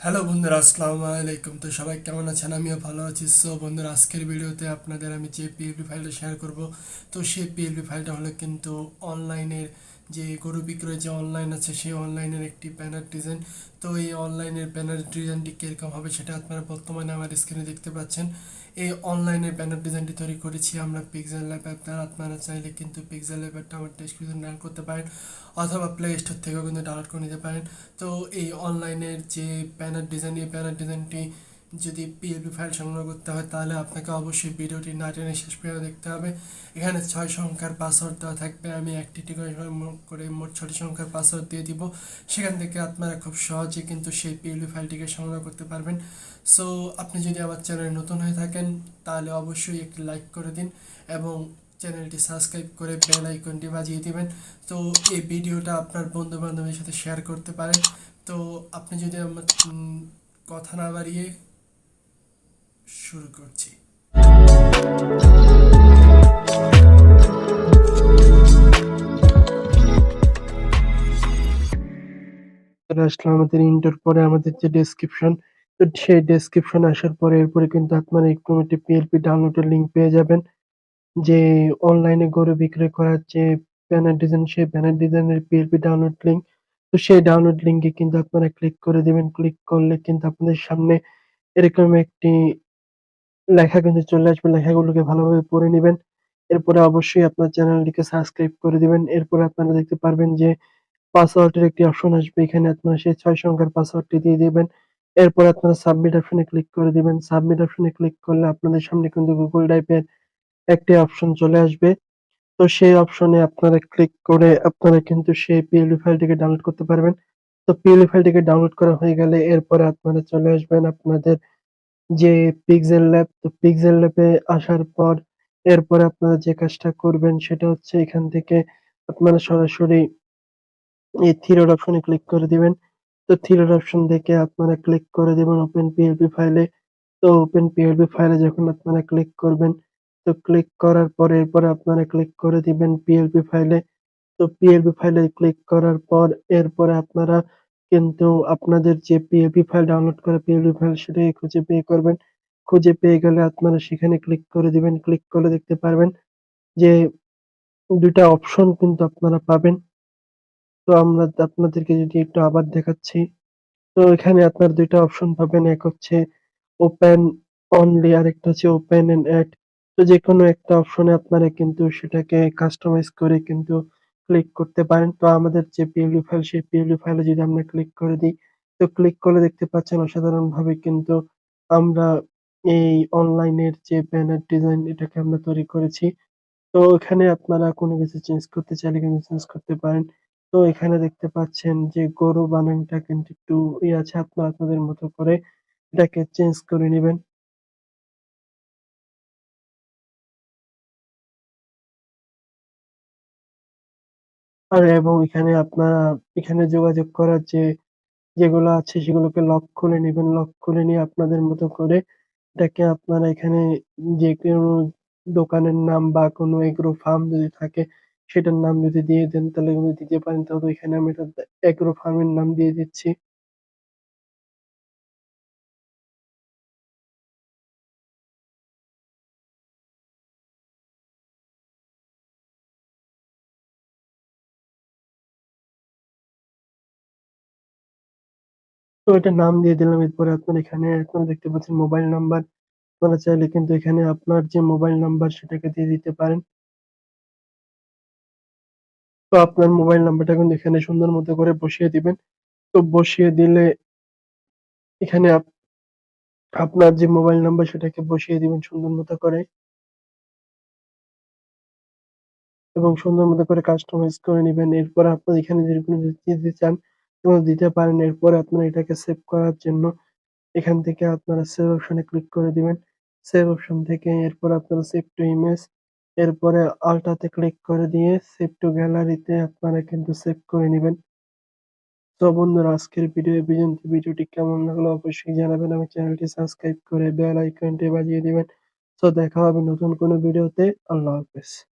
Hello বন্ধুরা, আসসালামু আলাইকুম। তো সবাই কেমন আছেন? আমিও ভালো আছি। সো বন্ধুরা, আজকের ভিডিওতে আপনাদের আমি যে পিএলপি ফাইলটা শেয়ার করব, তো সেই পিএলপি ফাইলটা হলো কিন্তু অনলাইনের যে গরু বিক্রয় যে অনলাইন আছে সেই অনলাইনের একটি ব্যানার ডিজাইন। তো এই অনলাইনের ব্যানার ডিজাইনটি কীরকম হবে সেটা আপনারা বর্তমানে আমার স্ক্রিনে দেখতে পাচ্ছেন। এই অনলাইনের ব্যানার ডিজাইনটি তৈরি করেছি আমরা পিক্সেল ল্যাব অ্যাপ দ্বারা। আপনারা চাইলে কিন্তু পিক্সেল ল্যাব অ্যাপটা আমার ডেসক্রিপশন ডাউনলোড করতে পারেন, অথবা প্লে স্টোর থেকেও কিন্তু ডাউনলোড করে নিতে পারেন। তো এই অনলাইনের যে ব্যানার ডিজাইন, এই ব্যানার ডিজাইনটি যদি পিএলপি ফাইল সংগ্রহ করতে হয় তাহলে আপনাকে অবশ্যই ভিডিওটি না টেনে শেষ পর্যন্ত দেখতে হবে। এখানে 6 সংখ্যার পাসওয়ার্ড দেওয়া থাকবে, আমি একটি করে মোট 6টি সংখ্যার পাসওয়ার্ড দিয়ে দিব। সেখান থেকে আপনারা খুব সহজে কিন্তু সেই পিএলপি ফাইলটিকে সংগ্রহ করতে পারবেন। সো আপনি যদি আমার চ্যানেলে নতুন হয়ে থাকেন তাহলে অবশ্যই একটি লাইক করে দিন এবং চ্যানেলটি সাবস্ক্রাইব করে বেল আইকনটি বাজিয়ে দিবেন। তো এই ভিডিওটা আপনার বন্ধু বান্ধবের সাথে শেয়ার করতে পারেন। তো আপনি যদি আমার কথা না বাড়িয়ে শুরু করছি। চলে আসলাম আমাদের ইন্টার পরে আমাদের যে ডেসক্রিপশন। তো সেই ডেসক্রিপশন আসার পরে এরপরে কিন্তু আপনারা একটু একটি পিএলপি ডাউনলোডের লিঙ্ক পেয়ে যাবেন। যে অনলাইনে গরু বিক্রয় করার যে ব্যানার ডিজাইন, সেই ব্যানার ডিজাইনের পিএলপি ডাউনলোড লিঙ্ক। তো সেই ডাউনলোড লিঙ্কে কিন্তু আপনারা ক্লিক করে দিবেন। ক্লিক করলে কিন্তু আপনাদের সামনে এরকম একটি লেখা কিন্তু চলে আসবে। লেখাগুলোকে ভালোভাবে পড়ে নিবেন। এরপরে অবশ্যই আপনার চ্যানেলটিকে সাবস্ক্রাইব করে দিবেন। এরপরে আপনারা দেখতে পারবেন যে পাসওয়ার্ডের একটি অপশন আসবে। এখানে আপনারা সেই 6 সংখ্যার পাসওয়ার্ডটি দিয়ে দিবেন। এরপরে আপনারা সাবমিট অপশনে ক্লিক করে দিবেন। সাবমিট অপশনে ক্লিক করলে আপনাদের সামনে কিন্তু গুগল ড্রাইভের একটি অপশন চলে আসবে। তো সেই অপশনে আপনারা ক্লিক করে আপনারা কিন্তু সেই পিএলপি ফাইলটিকে ডাউনলোড করতে পারবেন। তো পিএলপি ফাইলটিকে ডাউনলোড করা হয়ে গেলে এরপরে আপনারা চলে আসবেন আপনাদের যে পিক্সেল ল্যাব। তো পিক্সেল ল্যাবে আসার পর এরপরে আপনারা যে কাজটা করবেন সেটা হচ্ছে এখান থেকে আপনারা সরাসরি এই থ্রি ডট অপশনে ক্লিক করে দিবেন। তো থ্রি ডট অপশন থেকে আপনারা ক্লিক করে দিবেন ওপেন পিএলপি ফাইলে। তো ওপেন পিএলপি ফাইলে যখন আপনারা ক্লিক করবেন, তো ক্লিক করার পরে এরপরে আপনারা ক্লিক করে দিবেন পিএলপি ফাইলে। তো পিএলপি ফাইলে ক্লিক করার পর এরপরে আপনারা কিন্তু আপনাদের যে পিএলপি ফাইল ডাউনলোড করা পিএলপি ফাইল সেটাকে খুঁজে বের করবেন। খুঁজে পেয়ে গেলে আপনারা সেখানে ক্লিক করে দিবেন। ক্লিক করলে দেখতে পারবেন যে ২ টা অপশন কিন্তু আপনারা পাবেন। তো আমরা আপনাদেরকে যদি একটু আবার দেখাচ্ছি। তো এখানে আপনার ২ টা অপশন পাবেন। এক হচ্ছে ওপেন অনলি, আরেকটা হচ্ছে ওপেন অ্যান্ড এড। তো যেকোনো একটা অপশনে আপনারা কিন্তু সেটাকে কাস্টমাইজ করে কিন্তু ক্লিক করতে পারেন। তো আমাদের যে পিএলপি ফাইল সেই পিএলপি ফাইলে যদি আমরা ক্লিক করে দিই, তো ক্লিক করলে দেখতে পাচ্ছেন অসাধারণভাবে কিন্তু আমরা এই অনলাইনের যে ব্যানার ডিজাইন এটাকে আমরা তৈরি করেছি। তো এখানে আপনারা কোনো কিছু চেঞ্জ করতে চাইলে কিন্তু চেঞ্জ করতে পারেন। তো এখানে দেখতে পাচ্ছেন যে গরু বানানটা কিন্তু একটু আছে, আপনারা আপনাদের মতো করে এটাকে চেঞ্জ করে নিবেন। আর এবং এখানে আপনারা এখানে যোগাযোগ করার যেগুলো আছে সেগুলোকে লক খুলে নিবেন। লক খুলে নিয়ে আপনাদের মতো করে এটাকে আপনারা এখানে যেকোনো দোকানের নাম বা কোনো এগ্রো ফার্ম যদি থাকে সেটার নাম যদি দিয়ে দেন তাহলে কিন্তু দিতে পারেন। তো এখানে আমি এটা এগ্রো ফার্মের নাম দিয়ে দিচ্ছি। তো এটার নাম দিয়ে দিলাম। এরপরে আপনারা এখানে আপনারা দেখতে পাচ্ছেন মোবাইল নাম্বার। আপনারা চাইলে কিন্তু এখানে আপনার যে মোবাইল নাম্বার সেটাকে দিয়ে দিতে পারেন। তো আপনার মোবাইল নাম্বারটা কিন্তু এখানে সুন্দর মতো করে বসিয়ে দিবেন। তো বসিয়ে দিলে এখানে আপনার যে মোবাইল নাম্বার সেটাকে বসিয়ে দিবেন সুন্দর মতো করে এবং সুন্দর মতো করে কাস্টমাইজ করে নিবেন। এরপরে আপনার এখানে যেরকম দিতে চান সেগুলো দিতে পারেন। এরপরে আপনারা এটাকে সেভ করার জন্য এখান থেকে আপনারা সেভ অপশনে ক্লিক করে দিবেন। সেভ অপশন থেকে এরপর আপনারা সেভ টু ইমেজ, এরপরে আল্টাতে ক্লিক করে দিয়ে সেভ টু গ্যালারিতে আপনারা কিন্তু সেভ করে নিবেন। তো বন্ধুরা, আজকের ভিডিও এ পর্যন্ত। ভিডিওটি কেমন লাগলো অবশ্যই জানাবেন। আমার চ্যানেলটি সাবস্ক্রাইব করে বেল আইকনটি বাজিয়ে দিবেন। তো দেখা হবে নতুন কোনো ভিডিওতে। আল্লাহ হাফেজ।